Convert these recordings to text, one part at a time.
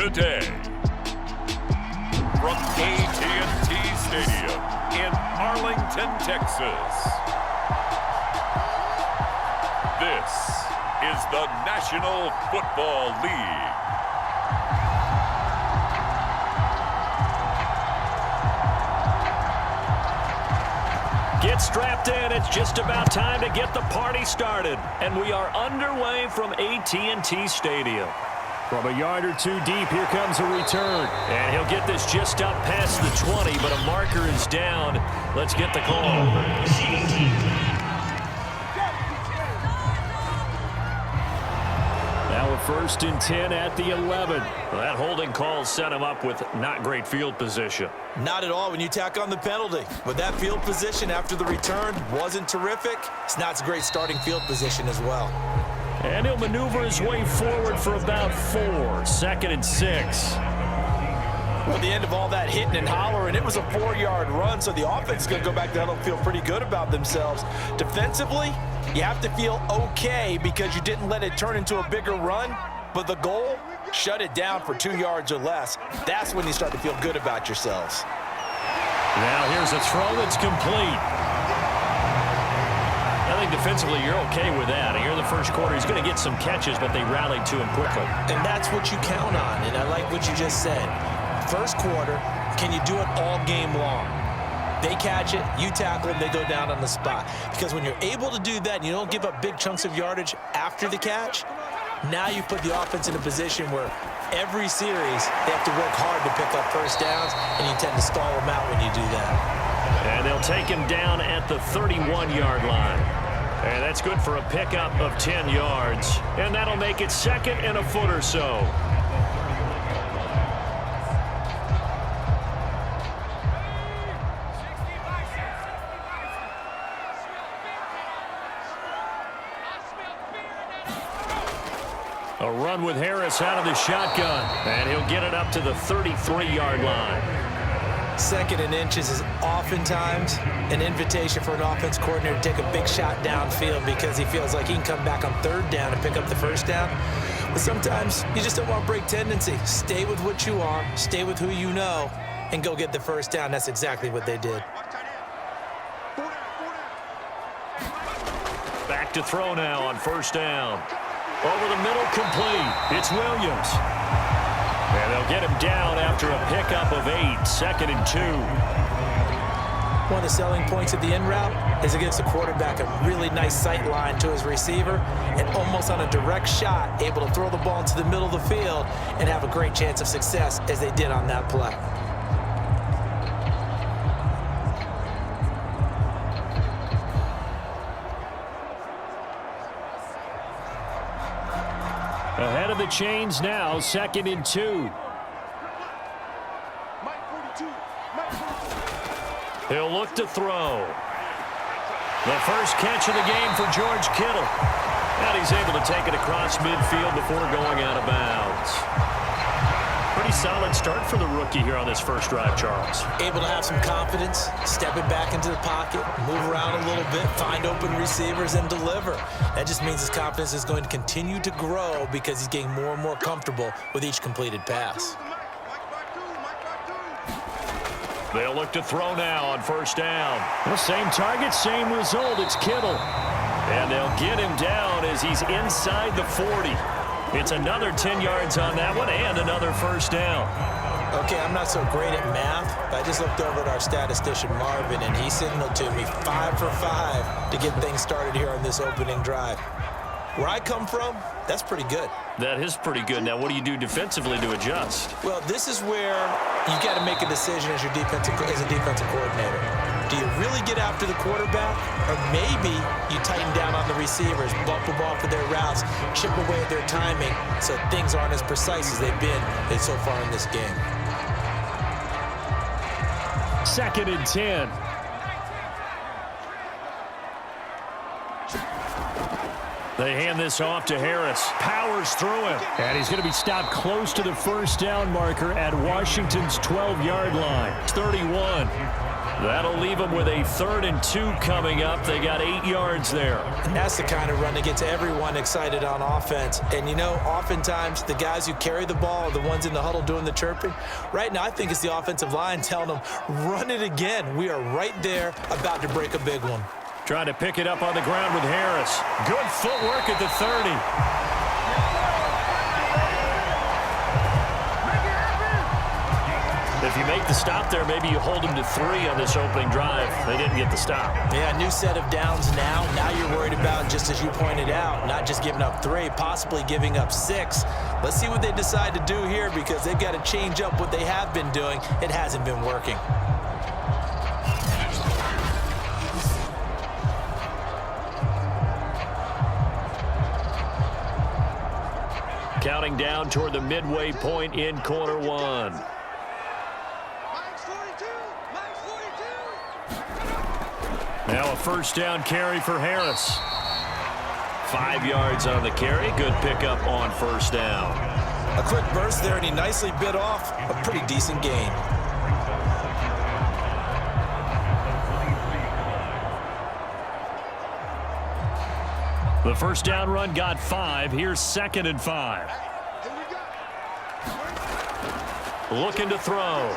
today. From AT&T Stadium in Arlington, Texas. This is the National Football League. Get strapped in. It's just about time to get the party started. And we are underway from AT&T Stadium. From a yard or two deep, here comes a return. And he'll get this just up past the 20, but a marker is down. Let's get the call. Now a 1st and 10 at the 11. Well, that holding call set him up with not great field position. Not at all when you tack on the penalty. But that field position after the return wasn't terrific. It's not a great starting field position as well. And he'll maneuver his way forward for about 4. 2nd and 6. Well, the end of all that hitting and hollering, it was a 4-yard run, so the offense is going to go back down and feel pretty good about themselves. Defensively, you have to feel okay because you didn't let it turn into a bigger run, but the goal, shut it down for 2 yards or less. That's when you start to feel good about yourselves. Now here's a throw that's complete. I think defensively you're okay with that. And here in the first quarter, he's going to get some catches, but they rallied to him quickly. And that's what you count on, and I like what you just said. First quarter, can you do it all game long? They catch it, you tackle them, they go down on the spot. Because when you're able to do that and you don't give up big chunks of yardage after the catch, now you put the offense in a position where every series they have to work hard to pick up first downs, and you tend to stall them out when you do that. And they'll take him down at the 31-yard line. And that's good for a pickup of 10 yards. And that'll make it 2nd and a foot or so. A run with Harris out of the shotgun. And he'll get it up to the 33-yard line. 2nd and inches is oftentimes an invitation for an offense coordinator to take a big shot downfield because he feels like he can come back on 3rd down and pick up the first down. But sometimes you just don't want to break tendency. Stay with what you are, stay with who you know, and go get the first down. That's exactly what they did. Back to throw now on 1st down. Over the middle, complete. It's Williams. And they'll get him down after a pickup of 8, 2nd and 2. One of the selling points of the in route is it gives the quarterback a really nice sight line to his receiver and almost on a direct shot able to throw the ball into the middle of the field and have a great chance of success as they did on that play. Ahead of the chains now, 2nd and 2. He'll look to throw. The first catch of the game for George Kittle. And he's able to take it across midfield before going out of bounds. Pretty solid start for the rookie here on this first drive, Charles. Able to have some confidence, stepping back into the pocket, move around a little bit, find open receivers, and deliver. That just means his confidence is going to continue to grow because he's getting more and more comfortable with each completed pass. They'll look to throw now on 1st down. The same target, same result. It's Kittle. And they'll get him down as he's inside the 40. It's another 10 yards on that one and another 1st down. Okay, I'm not so great at math, but I just looked over at our statistician, Marvin, and he signaled to me 5 for 5 to get things started here on this opening drive. Where I come from, that's pretty good. That is pretty good. Now, what do you do defensively to adjust? Well, this is where you got to make a decision as a defensive coordinator. Do you really get after the quarterback, or maybe you tighten down on the receivers, bump them off of their routes, chip away at their timing so things aren't as precise as they've been so far in this game? 2nd and 10. They hand this off to Harris. Powers through him. And he's going to be stopped close to the 1st down marker at Washington's 12-yard line. It's 31. That'll leave them with a 3rd and 2 coming up. They got 8 yards there. And that's the kind of run that gets everyone excited on offense. And, you know, oftentimes the guys who carry the ball are the ones in the huddle doing the chirping. Right now, I think it's the offensive line telling them, run it again. We are right there about to break a big one. Trying to pick it up on the ground with Harris. Good footwork at the 30. If you make the stop there, maybe you hold them to 3 on this opening drive. They didn't get the stop. Yeah, new set of downs now. Now you're worried about, just as you pointed out, not just giving up 3, possibly giving up 6. Let's see what they decide to do here, because they've got to change up what they have been doing. It hasn't been working. Counting down toward the midway point in quarter 1. Now a first down carry for Harris. 5 yards on the carry. Good pickup on first down. A quick burst there, and he nicely bit off a pretty decent gain. The first down run got 5. Here's 2nd and 5. Looking to throw.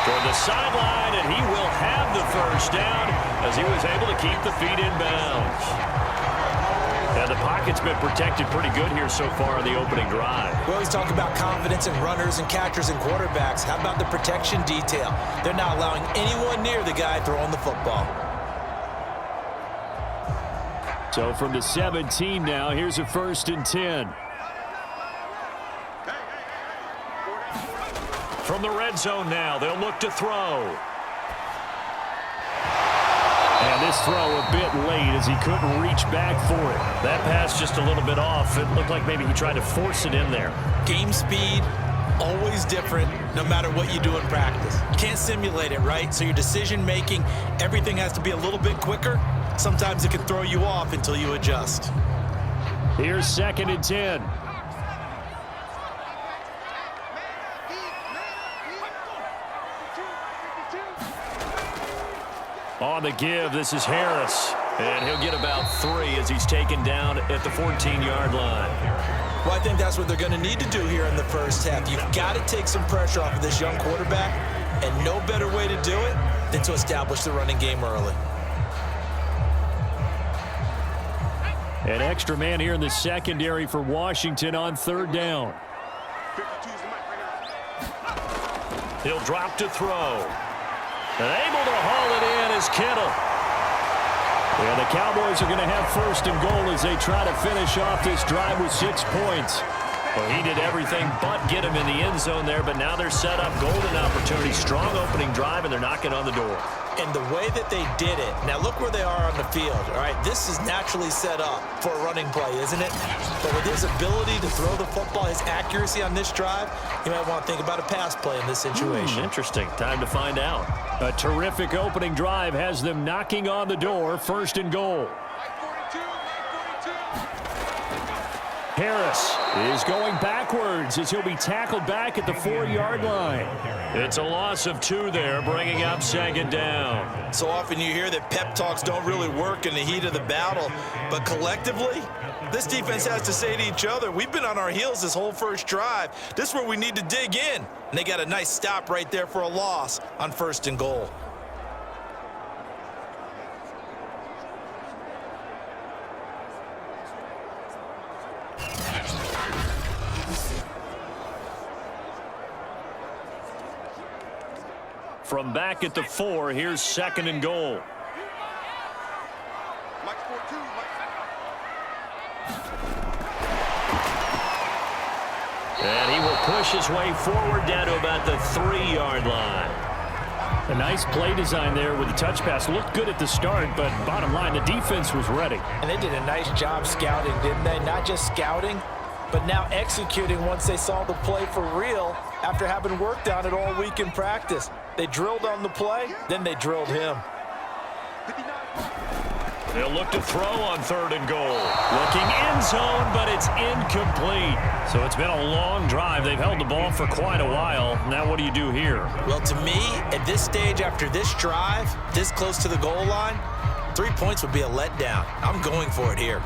Toward the sideline, and he will have the first down as he was able to keep the feet in bounds. And the pocket's been protected pretty good here so far in the opening drive. We always talk about confidence in runners and catchers and quarterbacks. How about the protection detail? They're not allowing anyone near the guy throwing the football. So from the 17 now, here's a 1st and 10. From the red zone now, they'll look to throw. And this throw a bit late as he couldn't reach back for it. That pass just a little bit off. It looked like maybe he tried to force it in there. Game speed, always different, no matter what you do in practice. You can't simulate it, right? So your decision-making, everything has to be a little bit quicker. Sometimes it can throw you off until you adjust. Here's 2nd and 10. On the give, this is Harris. And he'll get about 3 as he's taken down at the 14-yard line. Well, I think that's what they're going to need to do here in the first half. You've got to take some pressure off of this young quarterback, and no better way to do it than to establish the running game early. An extra man here in the secondary for Washington on 3rd down. He'll drop to throw. And able to haul it in is Kittle. And the Cowboys are going to have 1st and goal as they try to finish off this drive with 6 points. Well, he did everything but get him in the end zone there, but now they're set up. Golden opportunity, strong opening drive, and they're knocking on the door. And the way that they did it, now look where they are on the field, all right? This is naturally set up for a running play, isn't it? But with his ability to throw the football, his accuracy on this drive, you might want to think about a pass play in this situation. Interesting. Time to find out. A terrific opening drive has them knocking on the door. 1st and goal. Harris is going backwards as he'll be tackled back at the 4-yard line. It's a loss of 2 there, bringing up 2nd down. So often you hear that pep talks don't really work in the heat of the battle, but collectively, this defense has to say to each other, we've been on our heels this whole first drive. This is where we need to dig in. And they got a nice stop right there for a loss on 1st and goal. From back at the 4, here's 2nd and goal. And he will push his way forward down to about the 3-yard line. A nice play design there with the touch pass. Looked good at the start, but bottom line, the defense was ready. And they did a nice job scouting, didn't they? Not just scouting, but now executing once they saw the play for real after having worked on it all week in practice. They drilled on the play, then they drilled him. They'll look to throw on 3rd and goal. Looking end zone, but it's incomplete. So it's been a long drive. They've held the ball for quite a while. Now what do you do here? Well, to me, at this stage after this drive, this close to the goal line, 3 points would be a letdown. I'm going for it here.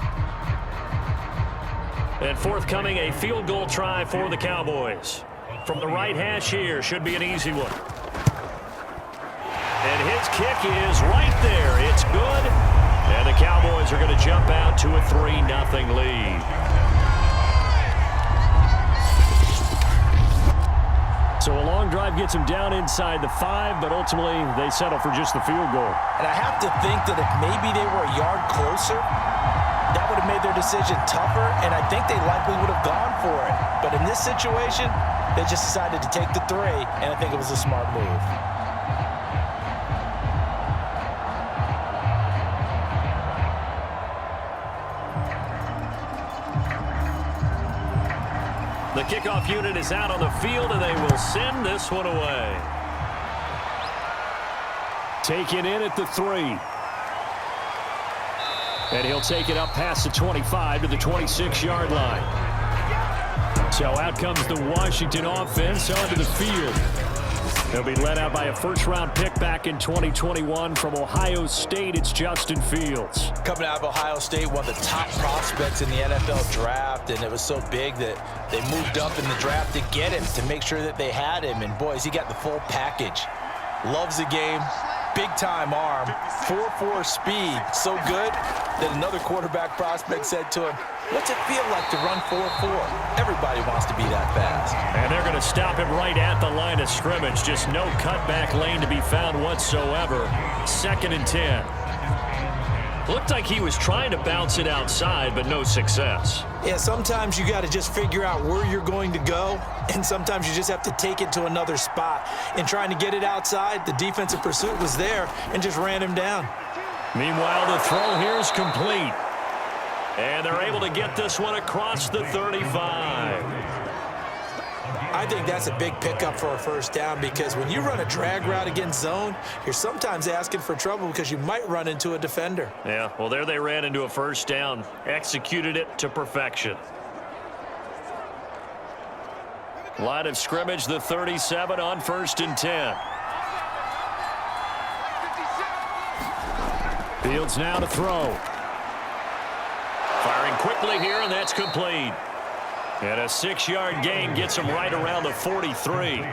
And forthcoming, a field goal try for the Cowboys. From the right hash here, should be an easy one. And his kick is right there. It's good. And the Cowboys are going to jump out to a 3-0 lead. So a long drive gets them down inside the 5, but ultimately they settle for just the field goal. And I have to think that if maybe they were a yard closer, that would have made their decision tougher, and I think they likely would have gone for it. But in this situation, they just decided to take the 3, and I think it was a smart move. The kickoff unit is out on the field, and they will send this one away. Taken in at the 3. And he'll take it up past the 25 to the 26-yard line. So out comes the Washington offense onto the field. They'll be led out by a first-round pick back in 2021 from Ohio State. It's Justin Fields. Coming out of Ohio State, one of the top prospects in the NFL draft, and it was so big that they moved up in the draft to get him, to make sure that they had him. And, boys, he got the full package. Loves the game, big-time arm, 4.4 speed, so good that another quarterback prospect said to him, "What's it feel like to run 4.4? Everybody wants to be that fast." And they're going to stop him right at the line of scrimmage. Just no cutback lane to be found whatsoever. 2nd and 10. Looked like he was trying to bounce it outside, but no success. Yeah, sometimes you got to just figure out where you're going to go, and sometimes you just have to take it to another spot. In trying to get it outside, the defensive pursuit was there and just ran him down. Meanwhile, the throw here is complete. And they're able to get this one across the 35. I think that's a big pickup for a first down, because when you run a drag route against zone, you're sometimes asking for trouble because you might run into a defender. Yeah, well, there they ran into a first down. Executed it to perfection. Line of scrimmage, the 37 on 1st and 10. Fields now to throw. Firing quickly here, and that's complete. And a 6-yard gain gets him right around the 43.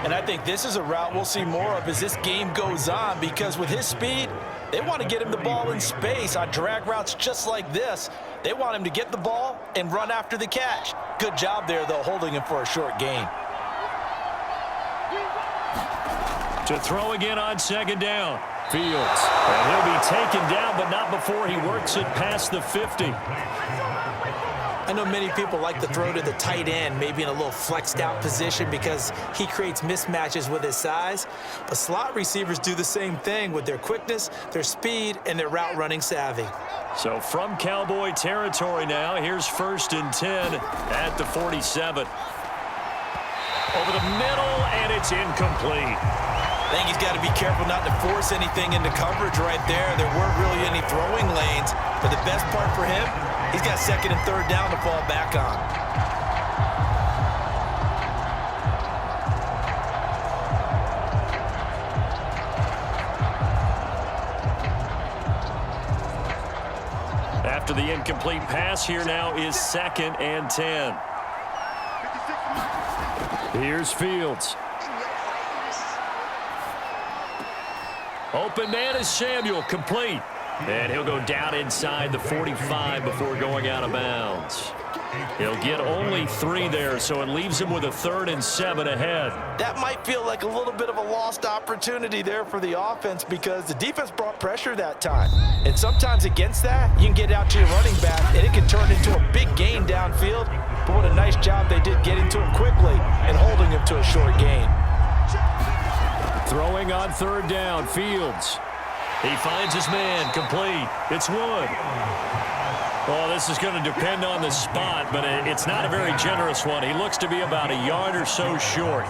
And I think this is a route we'll see more of as this game goes on, because with his speed, they want to get him the ball in space on drag routes just like this. They want him to get the ball and run after the catch. Good job there, though, holding him for a short gain. To throw again on 2nd down. Fields. And he'll be taken down, but not before he works it past the 50. I know many people like to throw to the tight end, maybe in a little flexed out position because he creates mismatches with his size. But slot receivers do the same thing with their quickness, their speed, and their route running savvy. So from Cowboy territory now, here's 1st and 10 at the 47. Over the middle, and it's incomplete. I think he's got to be careful not to force anything into coverage right there. There weren't really any throwing lanes, but the best part for him, he's got 2nd and 3rd down to fall back on. After the incomplete pass, here now is 2nd and 10. Here's Fields. Open man is Samuel, complete. And he'll go down inside the 45 before going out of bounds. He'll get only 3 there, so it leaves him with a 3rd and 7 ahead. That might feel like a little bit of a lost opportunity there for the offense, because the defense brought pressure that time. And sometimes against that, you can get out to your running back, and it can turn into a big gain downfield. But what a nice job they did getting to him quickly and holding him to a short gain. Throwing on 3rd down, Fields. He finds his man, complete. It's Wood. Well, this is going to depend on the spot, but it's not a very generous one. He looks to be about a yard or so short.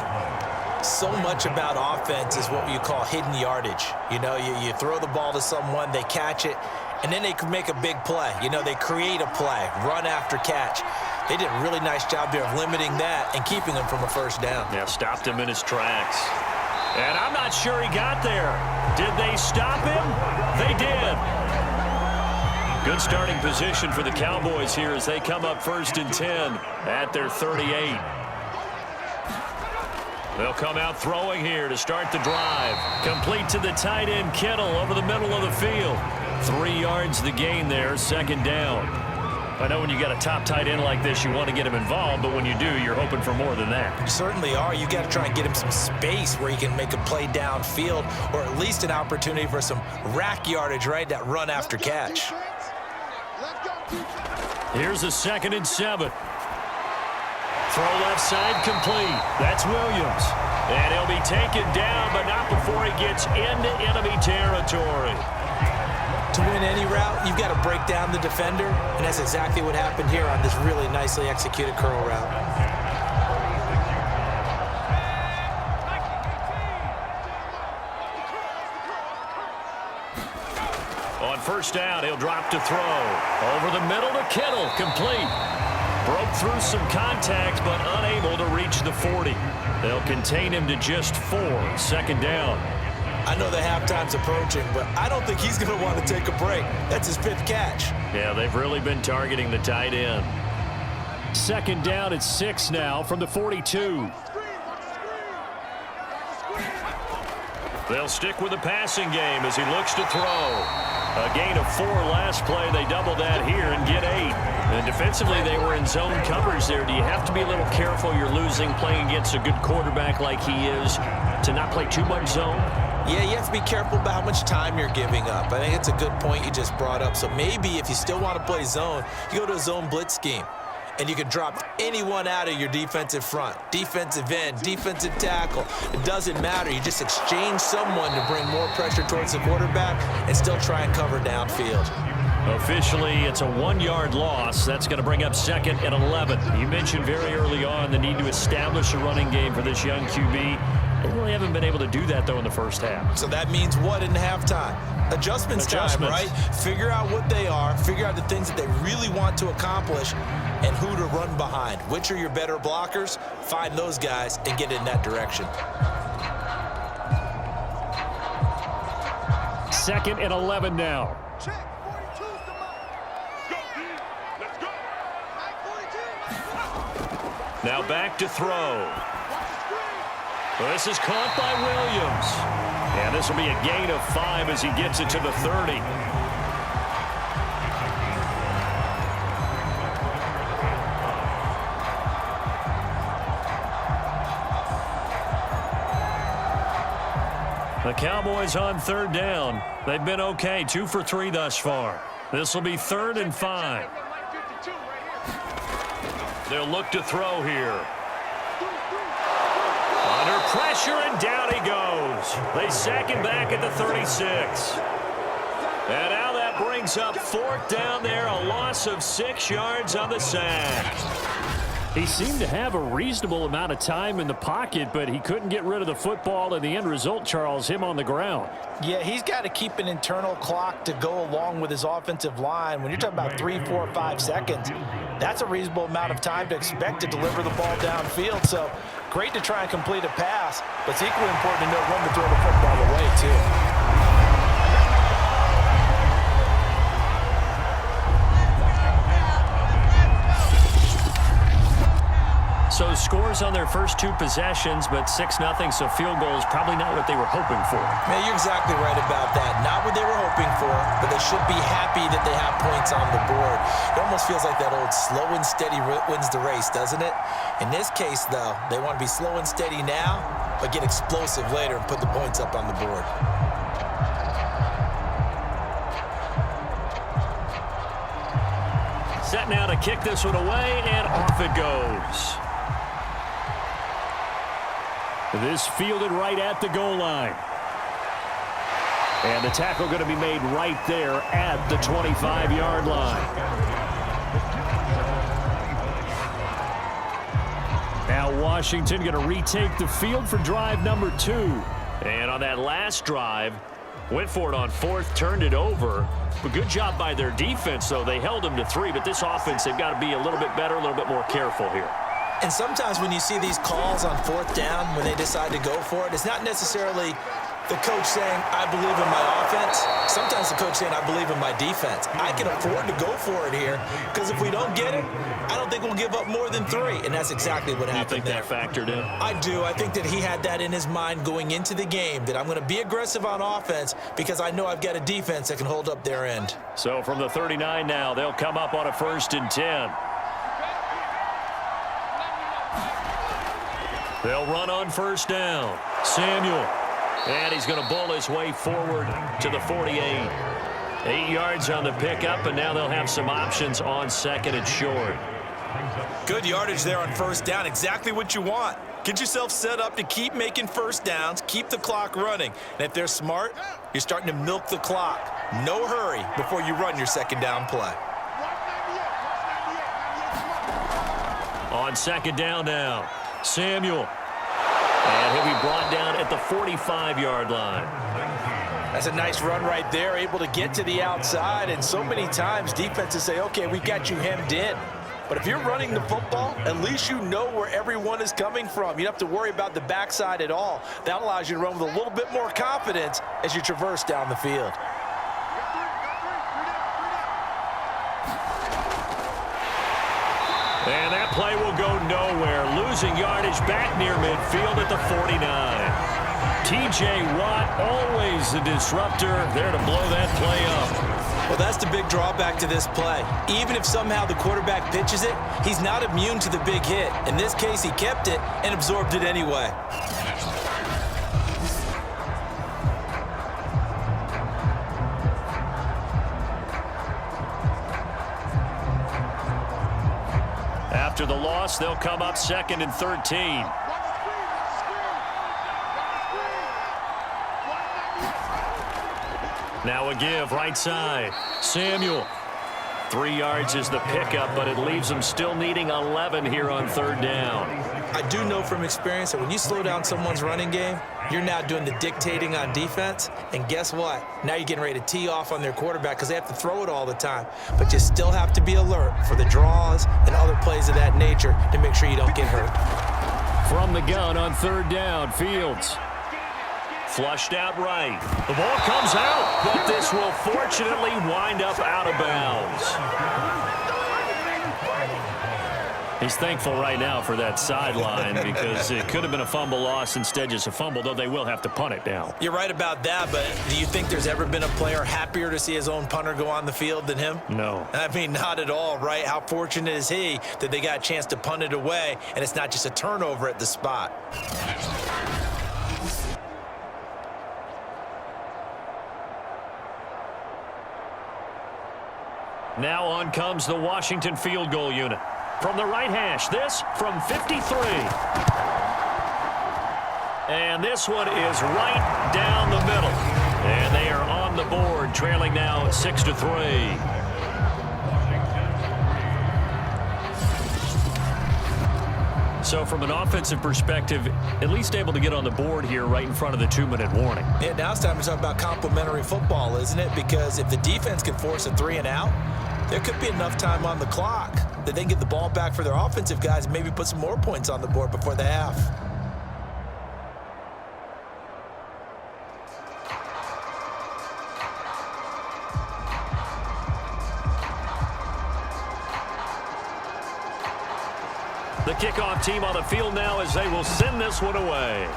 So much about offense is what you call hidden yardage. You know, you throw the ball to someone, they catch it, and then they can make a big play. You know, they create a play, run after catch. They did a really nice job there of limiting that and keeping him from a first down. Yeah, stopped him in his tracks. And I'm not sure he got there. Did they stop him? They did. Good starting position for the Cowboys here as they come up 1st and 10 at their 38. They'll come out throwing here to start the drive. Complete to the tight end, Kittle, over the middle of the field. 3 yards the gain there, 2nd down. I know when you got a top tight end like this, you want to get him involved, but when you do, you're hoping for more than that. You certainly are. You got to try and get him some space where he can make a play downfield, or at least an opportunity for some rack yardage, right? That run after catch. Here's a 2nd and 7. Throw left side complete. That's Williams. And he'll be taken down, but not before he gets into enemy territory. To win any route, you've got to break down the defender, and that's exactly what happened here on this really nicely executed curl route. On 1st down, he'll drop to throw. Over the middle to Kittle, complete. Broke through some contact, but unable to reach the 40. They'll contain him to just 4, 2nd down. I know the halftime's approaching, but I don't think he's going to want to take a break. That's his 5th catch. Yeah, they've really been targeting the tight end. 2nd down at 6 now from the 42. They'll stick with the passing game as he looks to throw. A gain of 4 last play. They double that here and get 8. And defensively, they were in zone coverage there. Do you have to be a little careful you're losing playing against a good quarterback like he is to not play too much zone? Yeah, you have to be careful about how much time you're giving up. I think it's a good point you just brought up. So maybe if you still want to play zone, you go to a zone blitz scheme. And you can drop anyone out of your defensive front, defensive end, defensive tackle. It doesn't matter. You just exchange someone to bring more pressure towards the quarterback and still try and cover downfield. Officially, it's a 1-yard loss. That's going to bring up 2nd and 11. You mentioned very early on the need to establish a running game for this young QB. They really haven't been able to do that, though, in the first half. So that means what in halftime? Adjustments time, right? Figure out what they are, figure out the things that they really want to accomplish, and who to run behind. Which are your better blockers? Find those guys and get in that direction. 2nd and 11 now. Now back to throw. Well, this is caught by Williams. And this will be a gain of 5 as he gets it to the 30. The Cowboys on 3rd down. They've been okay, 2 for 3 thus far. This will be 3rd and 5. They'll look to throw here. Under pressure, and down he goes. They sack him back at the 36. And now that brings up 4th down there, a loss of 6 yards on the sack. He seemed to have a reasonable amount of time in the pocket, but he couldn't get rid of the football, and the end result, Charles, him on the ground. Yeah, he's got to keep an internal clock to go along with his offensive line. When you're talking about 3, 4, 5 seconds, that's a reasonable amount of time to expect to deliver the ball downfield. So great to try and complete a pass, but it's equally important to know when to throw the football away, too. So scores on their first 2 possessions, but 6-0, so field goal is probably not what they were hoping for. Man, you're exactly right about that. Not what they were hoping for, but they should be happy that they have points on the board. It almost feels like that old slow and steady wins the race, doesn't it? In this case, though, they want to be slow and steady now, but get explosive later and put the points up on the board. Set now to kick this one away, and off it goes. This fielded right at the goal line. And the tackle going to be made right there at the 25-yard line. Now Now Washington going to retake the field for drive number 2. And on that last drive, went for it on 4th, turned it over. But good job by their defense, though. They held them to 3, but this offense, they've got to be a little bit better, a little bit more careful here. And sometimes when you see these calls on 4th down, when they decide to go for it, it's not necessarily the coach saying, I believe in my offense. Sometimes the coach saying, I believe in my defense. I can afford to go for it here because if we don't get it, I don't think we'll give up more than 3. And that's exactly what happened there. You think that factored in? I do. I think that he had that in his mind going into the game, that I'm going to be aggressive on offense because I know I've got a defense that can hold up their end. So from the 39 now, they'll come up on a 1st and 10. They'll run on 1st down. Samuel. And he's going to bull his way forward to the 48. 8 yards on the pickup, and now they'll have some options on 2nd and short. Good yardage there on 1st down. Exactly what you want. Get yourself set up to keep making 1st downs, keep the clock running. And if they're smart, you're starting to milk the clock. No hurry before you run your 2nd down play. On 2nd down now, Samuel. And he'll be brought down at the 45-yard line. That's a nice run right there, able to get to the outside. And so many times defenses say, okay, we got you hemmed in. But if you're running the football, at least you know where everyone is coming from. You don't have to worry about the backside at all. That allows you to run with a little bit more confidence as you traverse down the field. And that play will go nowhere. Losing yardage back near midfield at the 49. T.J. Watt, always the disruptor, there to blow that play up. Well, that's the big drawback to this play. Even if somehow the quarterback pitches it, he's not immune to the big hit. In this case, he kept it and absorbed it anyway. After the loss, they'll come up 2nd and 13. Now a give right side. Samuel. 3 yards is the pickup, but it leaves them still needing 11 here on 3rd down. I do know from experience that when you slow down someone's running game, you're now doing the dictating on defense. And guess what? Now you're getting ready to tee off on their quarterback because they have to throw it all the time. But you still have to be alert for the draws and other plays of that nature to make sure you don't get hurt. From the gun on 3rd down, Fields. Flushed out right. The ball comes out, but this will fortunately wind up out of bounds. He's thankful right now for that sideline because it could have been a fumble loss, instead just a fumble, though they will have to punt it now. You're right about that, but do you think there's ever been a player happier to see his own punter go on the field than him? No. I mean, not at all, right? How fortunate is he that they got a chance to punt it away, and it's not just a turnover at the spot. Now on comes the Washington field goal unit. From the right hash, this from 53. And this one is right down the middle. And they are on the board, trailing now 6-3. So from an offensive perspective, at least able to get on the board here right in front of the 2-minute warning. Yeah, now it's time to talk about complementary football, isn't it? Because if the defense can force a 3 and out, there could be enough time on the clock that they can get the ball back for their offensive guys and maybe put some more points on the board before the half. The kickoff team on the field now as they will send this one away.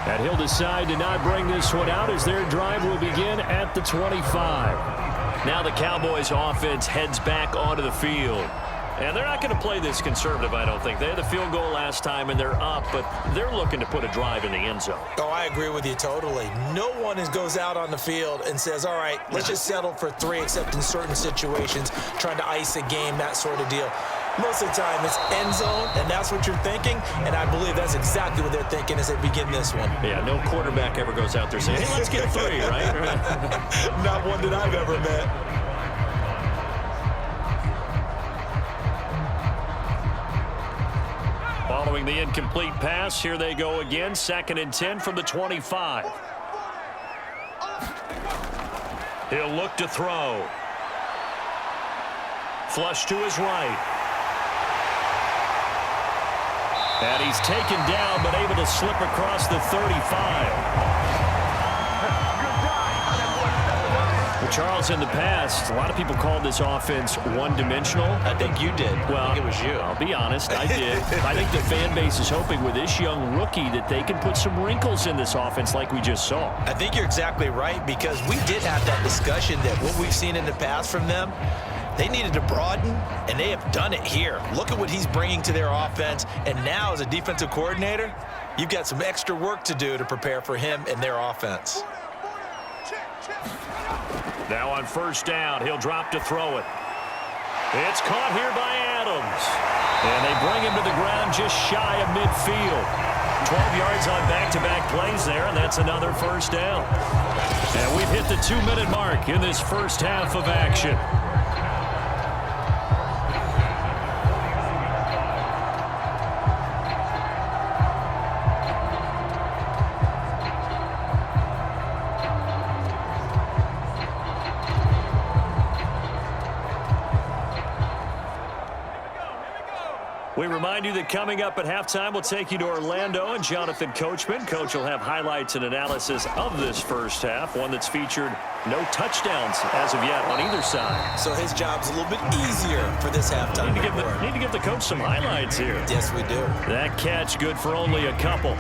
And he'll decide to not bring this one out as their drive will begin at the 25. Now the Cowboys offense heads back onto the field. And they're not going to play this conservative, I don't think. They had the field goal last time, and they're up, but they're looking to put a drive in the end zone. Oh, I agree with you totally. No one goes out on the field and says, all right, let's just settle for 3, except in certain situations, trying to ice a game, that sort of deal. Most of the time, it's end zone, and that's what you're thinking, and I believe that's exactly what they're thinking as they begin this one. Yeah, no quarterback ever goes out there saying, hey, let's get 3, right? Not one that I've ever met. Following the incomplete pass, here they go again. 2nd and 10 from the 25. He'll look to throw. Flush to his right. And he's taken down, but able to slip across the 35. Well, Charles, in the past, a lot of people called this offense one-dimensional. I think you did. Well, I think it was you. I'll be honest, I did. I think the fan base is hoping with this young rookie that they can put some wrinkles in this offense like we just saw. I think you're exactly right, because we did have that discussion that what we've seen in the past from them, they needed to broaden, and they have done it here. Look at what he's bringing to their offense, and now as a defensive coordinator, you've got some extra work to do to prepare for him and their offense. Now on 1st down, he'll drop to throw it. It's caught here by Adams. And they bring him to the ground just shy of midfield. 12 yards on back-to-back plays there, and that's another 1st down. And we've hit the 2-minute mark in this first half of action. We remind you that coming up at halftime, we'll take you to Orlando and Jonathan Coachman. Coach will have highlights and analysis of this first half, one that's featured no touchdowns as of yet on either side. So his job's a little bit easier for this halftime. Need to give the coach some highlights here. Yes, we do. That catch good for only a couple.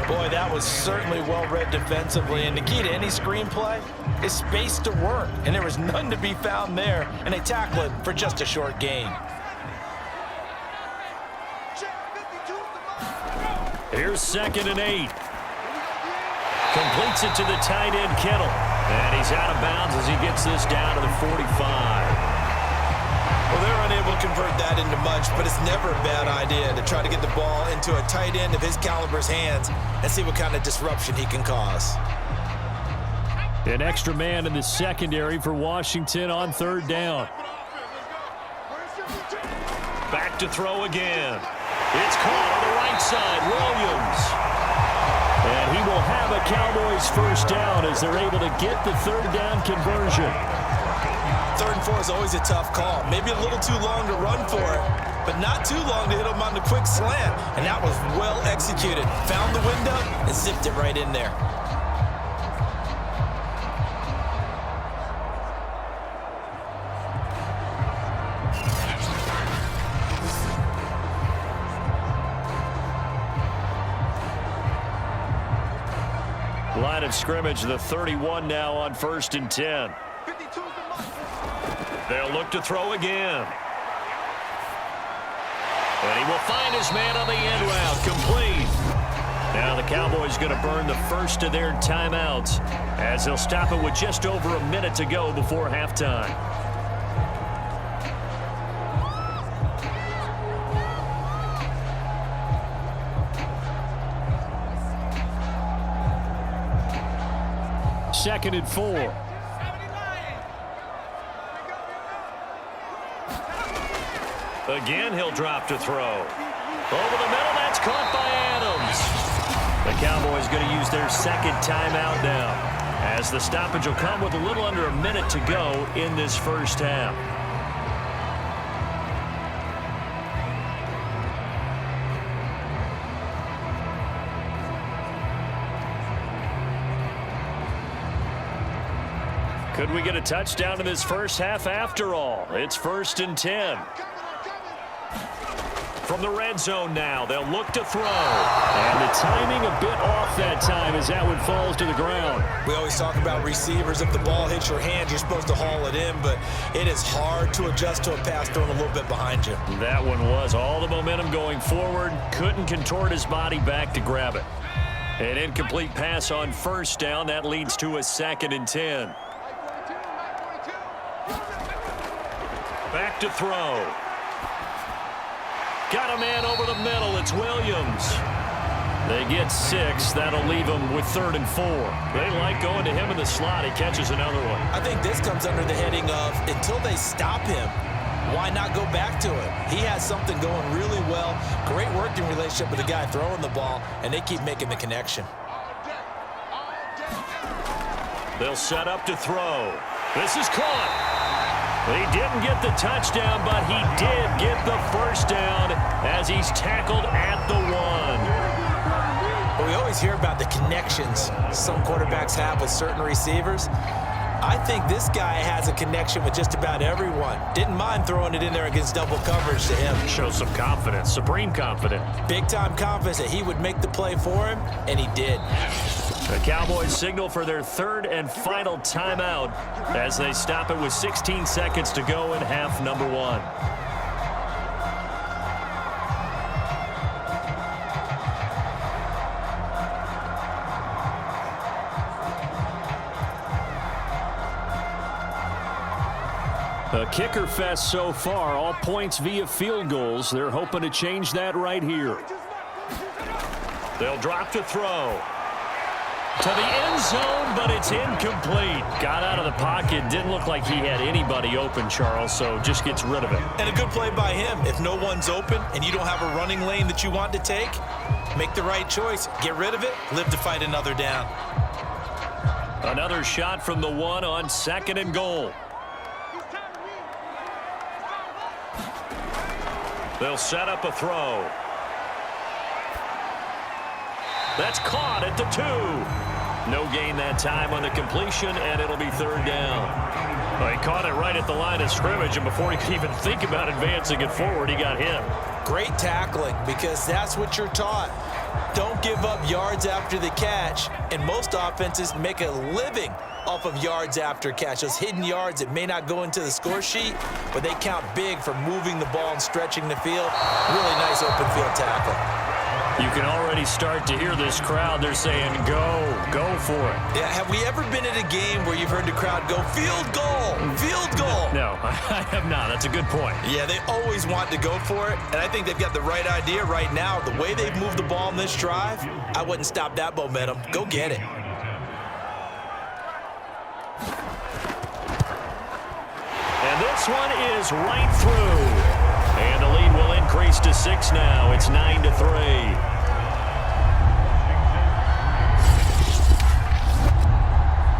Boy, that was certainly well-read defensively, and the key to any screenplay is space to work, and there was none to be found there, and they tackle it for just a short gain. Here's 2nd and 8. Completes it to the tight end, Kittle. And he's out of bounds as he gets this down to the 45. Well, they're unable to convert that into much, but it's never a bad idea to try to get the ball into a tight end of his caliber's hands and see what kind of disruption he can cause. An extra man in the secondary for Washington on 3rd down. Back to throw again. It's caught on the right side, Williams. And he will have a Cowboys 1st down as they're able to get the 3rd down conversion. 3rd and 4 is always a tough call. Maybe a little too long to run for it, but not too long to hit him on the quick slant. And that was well executed. Found the window and zipped it right in there. Line of scrimmage, the 31 now on 1st and 10. They'll look to throw again. And he will find his man on the end route, complete. Now the Cowboys going to burn the first of their timeouts as they'll stop it with just over a minute to go before halftime. Second and 4. Again, he'll drop to throw. Over the middle, that's caught by Adams. The Cowboys going to use their 2nd timeout now, as the stoppage will come with a little under a minute to go in this first half. Could we get a touchdown in this first half after all? It's 1st and 10. From the red zone now, they'll look to throw. And the timing a bit off that time as that one falls to the ground. We always talk about receivers. If the ball hits your hand, you're supposed to haul it in, but it is hard to adjust to a pass thrown a little bit behind you. That one was all the momentum going forward. Couldn't contort his body back to grab it. An incomplete pass on 1st down. That leads to a 2nd and 10. Back to throw. Got a man over the middle. It's Williams. They get 6. That'll leave them with 3rd and 4. They like going to him in the slot. He catches another one. I think this comes under the heading of, until they stop him, why not go back to it? He has something going really well. Great working relationship with the guy throwing the ball, and they keep making the connection. They'll set up to throw. This is caught. He didn't get the touchdown, but he did get the first down as he's tackled at the 1. But we always hear about the connections some quarterbacks have with certain receivers. I think this guy has a connection with just about everyone. Didn't mind throwing it in there against double coverage to him. Shows some confidence, supreme confidence. Big-time confidence that he would make the play for him, and he did. The Cowboys signal for their third and final timeout as they stop it with 16 seconds to go in half number 1. A kicker fest so far, all points via field goals. They're hoping to change that right here. They'll drop to throw. To the end zone, but it's incomplete. Got out of the pocket. Didn't look like he had anybody open, Charles, so just gets rid of it. And a good play by him. If no one's open and you don't have a running lane that you want to take, make the right choice. Get rid of it. Live to fight another down. Another shot from the 1 on 2nd and goal. They'll set up a throw. That's caught at the 2. No gain that time on the completion, and it'll be 3rd down. Well, he caught it right at the line of scrimmage, and before he could even think about advancing it forward, he got hit. Great tackling, because that's what you're taught. Don't give up yards after the catch, and most offenses make a living off of yards after catch. Those hidden yards that may not go into the score sheet, but they count big for moving the ball and stretching the field. Really nice open field tackle. You can already start to hear this crowd. They're saying, go for it. Yeah, have we ever been at a game where you've heard the crowd go, field goal, field goal? No, I have not. That's a good point. Yeah, they always want to go for it, and I think they've got the right idea right now. The way they've moved the ball in this drive, I wouldn't stop that momentum. Go get it. And this one is right through. And the lead will increase to 6 now. It's 9-3.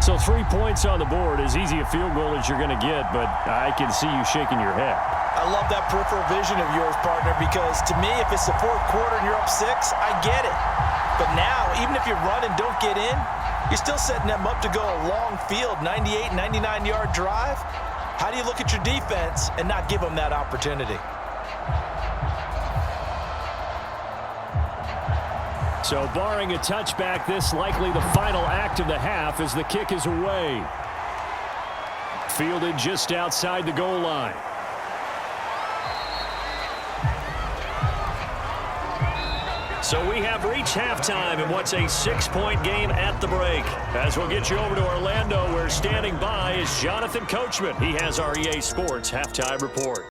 So 3 points on the board, as easy a field goal as you're going to get, but I can see you shaking your head. I love that peripheral vision of yours, partner, because to me, if it's the 4th quarter and you're up 6, I get it. But now, even if you run and don't get in, you're still setting them up to go a long field, 98, 99-yard drive. How do you look at your defense and not give them that opportunity? So barring a touchback, this likely the final act of the half as the kick is away. Fielded just outside the goal line. So we have reached halftime in what's a 6-point game at the break. As we'll get you over to Orlando, where standing by is Jonathan Coachman. He has our EA Sports Halftime Report.